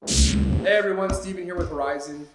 Hey everyone, Steven here with Horizon.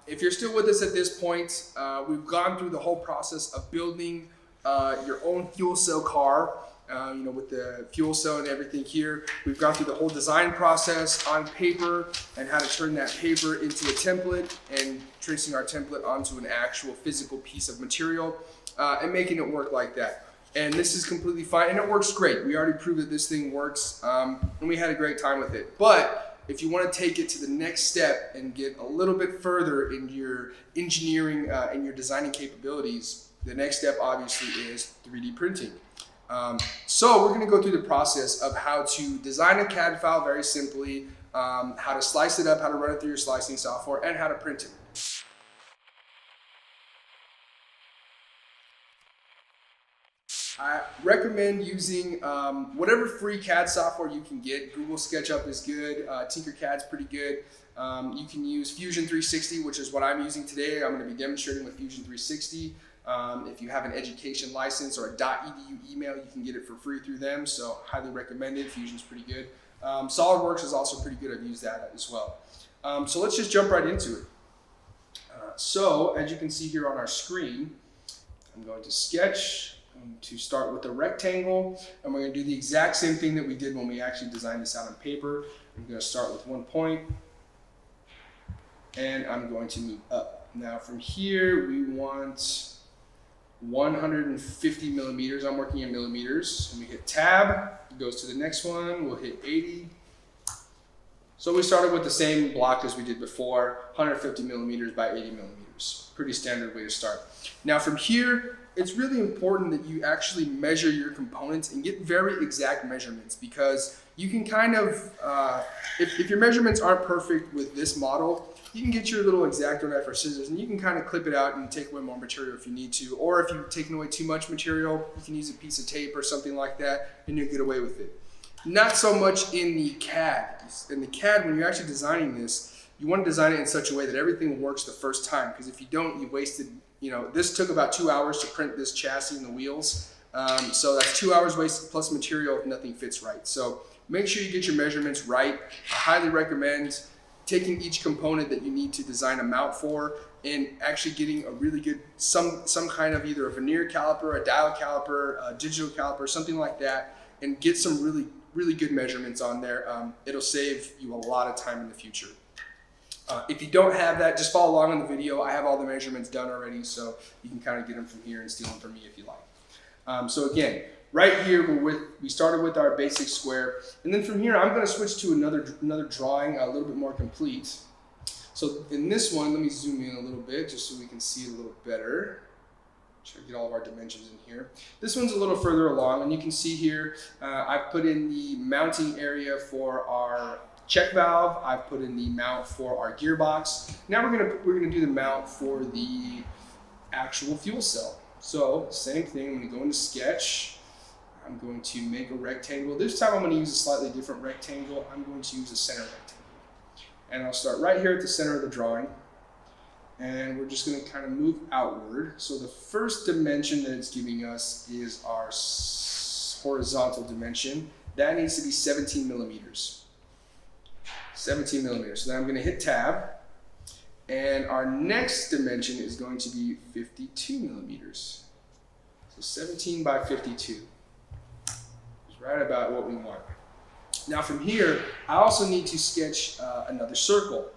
If you're still with us at this point, we've gone through the whole process of building your own fuel cell car, with the fuel cell and everything here. We've gone through the whole design process on paper and how to turn that paper into a template and tracing our template onto an actual physical piece of material and making it work like that. And this is completely fine and it works great. We already proved that this thing works and we had a great time with it. But if you want to take it to the next step and get a little bit further in your engineering and your designing capabilities, the next step obviously is 3D printing. So we're going to go through the process of how to design a Cad file very simply, how to slice it up, how to run it through your slicing software, and how to print it. I recommend using whatever free CAD software you can get. Google SketchUp is good. Tinkercad's pretty good. You can use Fusion 360, which is what I'm using today. I'm going to be demonstrating with Fusion 360. If you have an education license or a .edu email, you can get it for free through them. So highly recommended. Fusion's pretty good. SolidWorks is also pretty good. I've used that as well. So let's just jump right into it. So as you can see here on our screen, I'm going to sketch. To start with a rectangle, and we're going to do the exact same thing that we did when we actually designed this out on paper. I'm going to start with 1 point, and I'm going to move up. Now from here, we want 150 millimeters. I'm working in millimeters. And we hit tab, it goes to the next one, we'll hit 80. So we started with the same block as we did before, 150 millimeters by 80 millimeters. Pretty standard way to start. Now from here, it's really important that you actually measure your components and get very exact measurements, because you can kind of, if your measurements aren't perfect with this model, you can get your little X-Acto knife or scissors and you can kind of clip it out and take away more material if you need to. Or if you've taken away too much material, you can use a piece of tape or something like that and you'll get away with it. Not so much in the CAD. In the CAD, when you're actually designing this, you want to design it in such a way that everything works the first time, because if you don't, you wasted, this took about 2 hours to print this chassis and the wheels. So that's 2 hours wasted plus material if nothing fits right. So make sure you get your measurements right. I highly recommend taking each component that you need to design a mount for and actually getting a really good, some kind of either a veneer caliper, a dial caliper, a digital caliper, something like that, and get some really good measurements on there. It'll save you a lot of time in the future. If you don't have that, just follow along on the video. I have all the measurements done already, so you can kind of get them from here and steal them from me if you like. So again, right here we started with our basic square, and then from here I'm going to switch to another drawing, a little bit more complete. So in this one, let me zoom in a little bit just so we can see it a little better. Try to get all of our dimensions in here. This one's a little further along, and you can see here I've put in the mounting area for our check valve. I've put in the mount for our gearbox. Now we're gonna do the mount for the actual fuel cell. So same thing. I'm gonna go into sketch. I'm going to make a rectangle. This time I'm going to use a slightly different rectangle. I'm going to use a center rectangle, and I'll start right here at the center of the drawing. And we're just going to kind of move outward. So the first dimension that it's giving us is our horizontal dimension. That needs to be 17 millimeters. 17 millimeters. So then I'm going to hit tab. And our next dimension is going to be 52 millimeters. So 17 by 52 is right about what we want. Now from here, I also need to sketch another circle.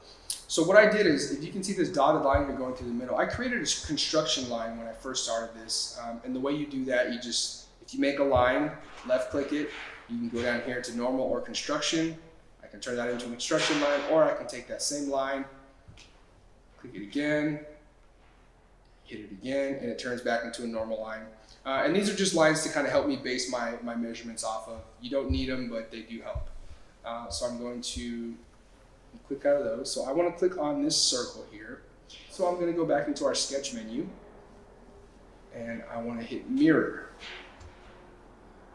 So what I did is, if you can see this dotted line here going through the middle, I created a construction line when I first started this. And the way you do that, if you make a line, left click it, you can go down here to normal or construction. I can turn that into a construction line, or I can take that same line, click it again, hit it again, and it turns back into a normal line. And these are just lines to kind of help me base my measurements off of. You don't need them, but they do help. So I'm going to click out of those. So I want to click on this circle here. So I'm going to go back into our sketch menu, and I want to hit mirror.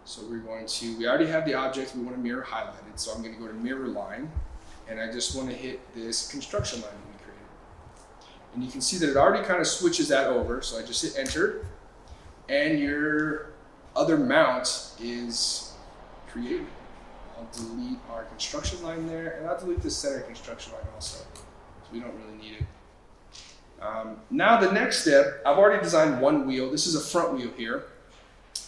So we already have the object we want to mirror highlighted. So I'm going to go to mirror line, and I just want to hit this construction line that we created. And you can see that it already kind of switches that over. So I just hit enter, and your other mount is created. I'll delete our construction line there, and I'll delete the center construction line also, so we don't really need it. Now the next step, I've already designed one wheel. This is a front wheel here.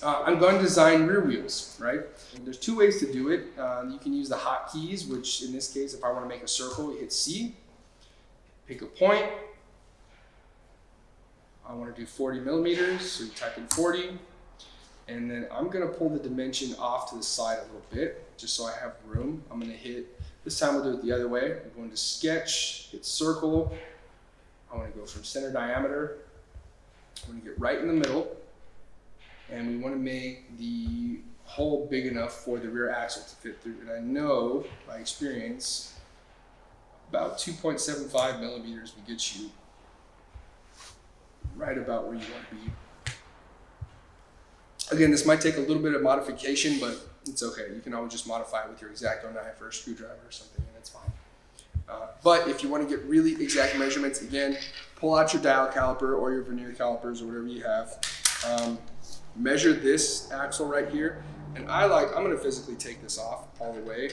I'm going to design rear wheels, right? And there's two ways to do it. You can use the hotkeys, which in this case, if I want to make a circle, you hit C, pick a point. I want to do 40 millimeters, so you type in 40. And then I'm going to pull the dimension off to the side a little bit, just so I have room. I'm going to hit, this time we'll do it the other way. I'm going to sketch, hit circle. I want to go from center diameter. I'm going to get right in the middle. And we want to make the hole big enough for the rear axle to fit through. And I know by experience, about 2.75 millimeters will get you right about where you want to be. Again, this might take a little bit of modification, but it's okay. You can always just modify it with your X-Acto knife or a screwdriver or something, and it's fine. But if you want to get really exact measurements, again, pull out your dial caliper or your vernier calipers or whatever you have. Measure this axle right here, and I'm going to physically take this off all the way.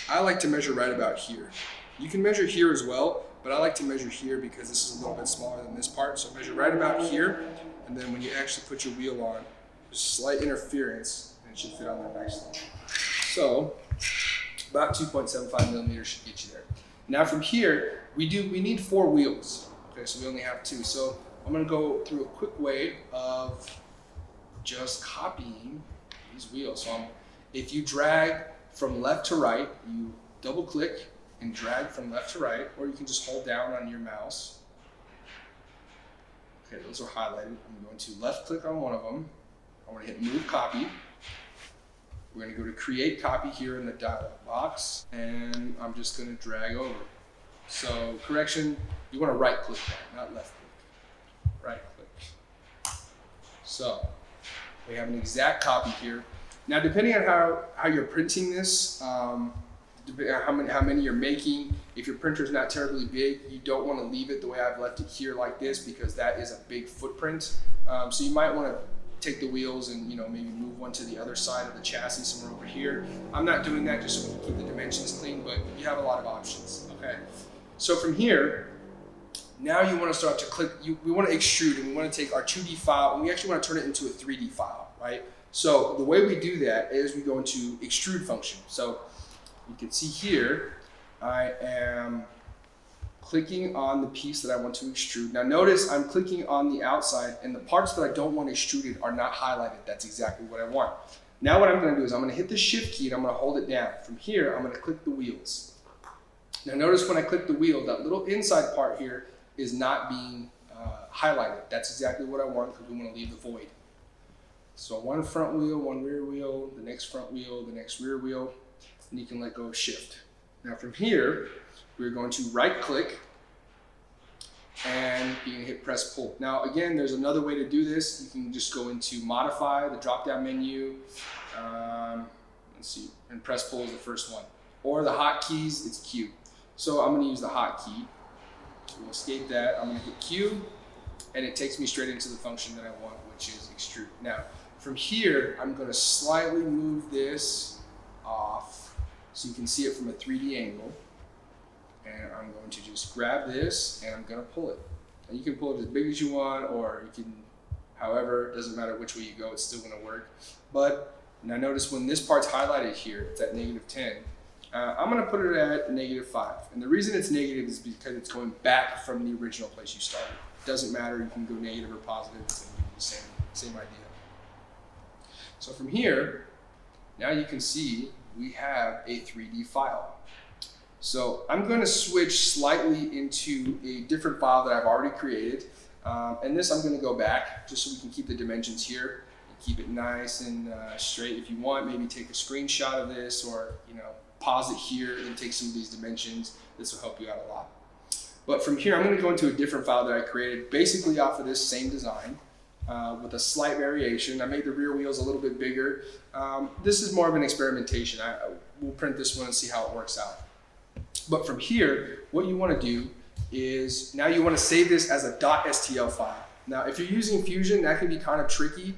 I like to measure right about here. You can measure here as well, but I like to measure here because this is a little bit smaller than this part. So measure right about here, and then when you actually put your wheel on, there's slight interference, and it should fit on there nicely. So about 2.75 millimeters should get you there. Now from here, we need 4 wheels. Okay, so we only have 2. So I'm going to go through a quick way of just copying these wheels. So if you drag from left to right, you double click and drag from left to right, or you can just hold down on your mouse. Okay, those are highlighted. I'm going to left click on one of them. I want to hit move copy. We're going to go to create copy here in the dialog box, and I'm just going to drag over. So correction, you want to right click that, not left click. Right click. So we have an exact copy here. Now, depending on how you're printing this, depending on how many you're making, if your printer is not terribly big, you don't want to leave it the way I've left it here like this, because that is a big footprint. So you might want to take the wheels and maybe move one to the other side of the chassis, somewhere over here. I'm not doing that just so we can keep the dimensions clean, but you have a lot of options. Okay. So from here, now you want to start to click. We want to extrude, and we want to take our 2D file, and we actually want to turn it into a 3D file, right? So the way we do that is we go into extrude function. So you can see here, I am clicking on the piece that I want to extrude. Now notice I'm clicking on the outside, and the parts that I don't want extruded are not highlighted. That's exactly what I want. Now what I'm going to do is I'm going to hit the shift key and I'm going to hold it down. From here, I'm going to click the wheels. Now notice when I click the wheel, that little inside part here is not being highlighted. That's exactly what I want, because we want to leave the void. So one front wheel, one rear wheel, the next front wheel, the next rear wheel, and you can let go of shift. Now from here, we're going to right click and you can hit press pull. Now again, there's another way to do this. You can just go into modify, the drop down menu, let's see, and press pull is the first one. Or the hotkeys, it's Q. So I'm going to use the hotkey. We'll escape that. I'm going to hit Q, and it takes me straight into the function that I want, which is extrude. Now, from here, I'm going to slightly move this off so you can see it from a 3D angle. And I'm going to just grab this, and I'm going to pull it. And you can pull it as big as you want, or you can, however, it doesn't matter which way you go, it's still going to work. But now notice when this part's highlighted here, it's at -10. I'm going to put it at -5. And the reason it's negative is because it's going back from the original place you started. It doesn't matter, you can go negative or positive, it's going to be the same idea. So from here, now you can see we have a 3D file. So I'm going to switch slightly into a different file that I've already created. And this I'm going to go back just so we can keep the dimensions here. Keep it nice and straight. If you want, maybe take a screenshot of this, or pause it here and take some of these dimensions. This will help you out a lot. But from here, I'm going to go into a different file that I created basically off of this same design with a slight variation. I made the rear wheels a little bit bigger. This is more of an experimentation. We'll print this one and see how it works out. But from here, what you want to do is now you want to save this as a .stl file. Now, if you're using Fusion, that can be kind of tricky.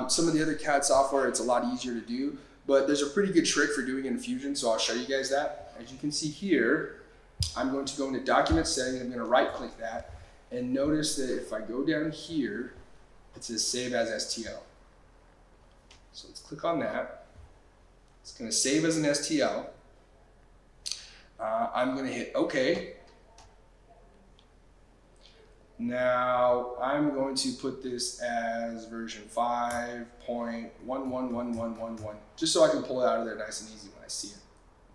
Some of the other CAD software, it's a lot easier to do, but there's a pretty good trick for doing it in Fusion, so I'll show you guys that. As you can see here, I'm going to go into document settings, I'm going to right click that, and notice that if I go down here, it says save as STL. So let's click on that. It's going to save as an STL. I'm going to hit OK. Now I'm going to put this as version 5.111111, just so I can pull it out of there nice and easy when I see it.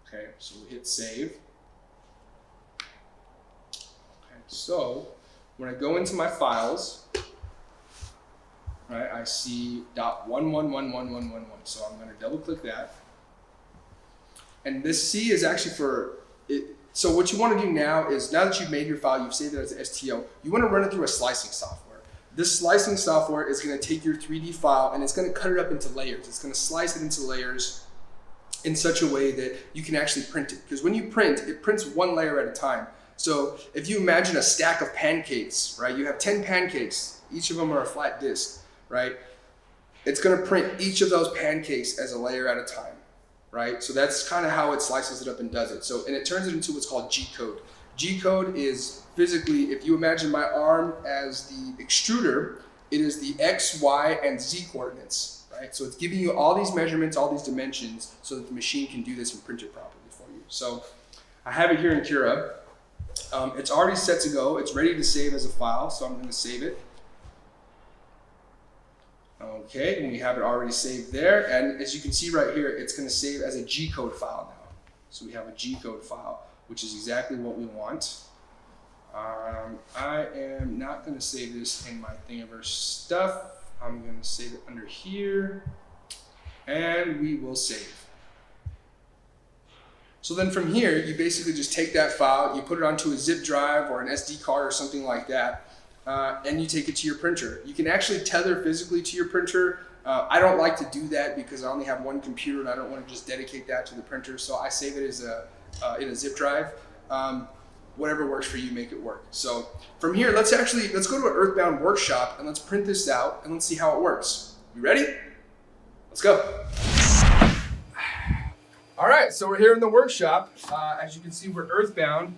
Okay, so we'll hit save. Okay, so when I go into my files, right, I see .11111111. So I'm going to double click that. And this C is actually for it. So what you want to do now is, now that you've made your file, you've saved it as an STL, you want to run it through a slicing software. This slicing software is going to take your 3D file and it's going to cut it up into layers. It's going to slice it into layers in such a way that you can actually print it. Because when you print, it prints one layer at a time. So if you imagine a stack of pancakes, right? You have 10 pancakes, each of them are a flat disk, right? It's going to print each of those pancakes as a layer at a time. Right? So that's kind of how it slices it up and does it. So, and it turns it into what's called G-code. G-code is physically, if you imagine my arm as the extruder, it is the X, Y, and Z coordinates, right? So it's giving you all these measurements, all these dimensions, so that the machine can do this and print it properly for you. So I have it here in Cura. It's already set to go. It's ready to save as a file, so I'm going to save it. Okay, and we have it already saved there, and as you can see right here, it's going to save as a G-code file now. So we have a G-code file, which is exactly what we want. I am not going to save this in my Thingiverse stuff. I'm going to save it under here, and we will save. So then from here, you basically just take that file, you put it onto a zip drive or an SD card or something like that, and you take it to your printer. You can actually tether physically to your printer. I don't like to do that because I only have one computer and I don't want to just dedicate that to the printer. So I save it as in a zip drive. Whatever works for you, make it work. So from here, let's go to an Earthbound workshop and let's print this out and let's see how it works. You ready? Let's go. All right, so we're here in the workshop. As you can see, we're Earthbound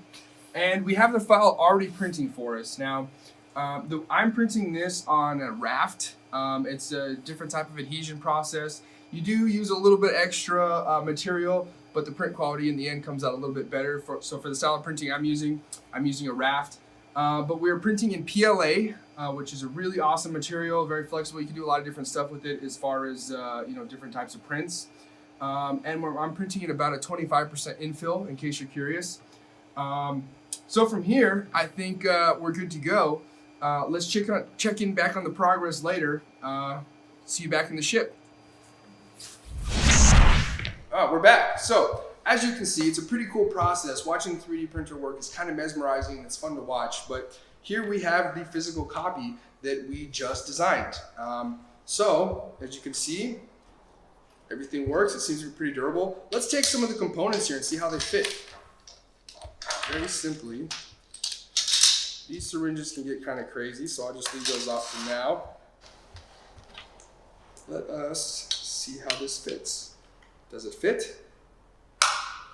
and we have the file already printing for us. Now, I'm printing this on a raft. It's a different type of adhesion process. You do use a little bit extra material, but the print quality in the end comes out a little bit better. So for the style of printing I'm using a raft. But we're printing in PLA, which is a really awesome material, very flexible. You can do a lot of different stuff with it as far as different types of prints. And I'm printing at about a 25% infill, in case you're curious. So from here, I think we're good to go. Let's check in back on the progress later. See you back in the ship. We're back. So as you can see, it's a pretty cool process. Watching 3D printer work is kind of mesmerizing and it's fun to watch. But here we have the physical copy that we just designed. So as you can see, everything works. It seems to be pretty durable. Let's take some of the components here and see how they fit. Very simply, these syringes can get kind of crazy, so I'll just leave those off for now. Let us see how this fits. Does it fit?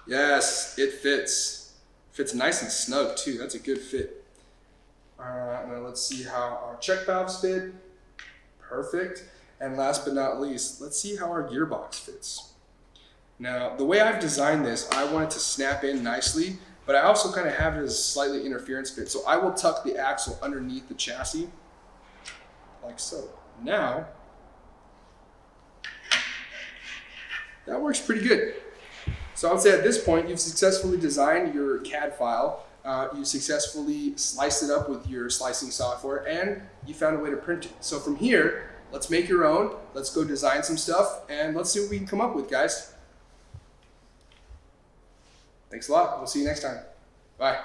Yes, it fits. Fits nice and snug too. That's a good fit. Now let's see how our check valves fit. Perfect. And last but not least, let's see how our gearbox fits. Now, the way I've designed this, I want it to snap in nicely, but I also kind of have it as a slightly interference fit. So I will tuck the axle underneath the chassis, like so. Now, that works pretty good. So I would say at this point, you've successfully designed your CAD file, you successfully sliced it up with your slicing software, and you found a way to print it. So from here, let's make your own, let's go design some stuff, and let's see what we can come up with, guys. Thanks a lot. We'll see you next time. Bye.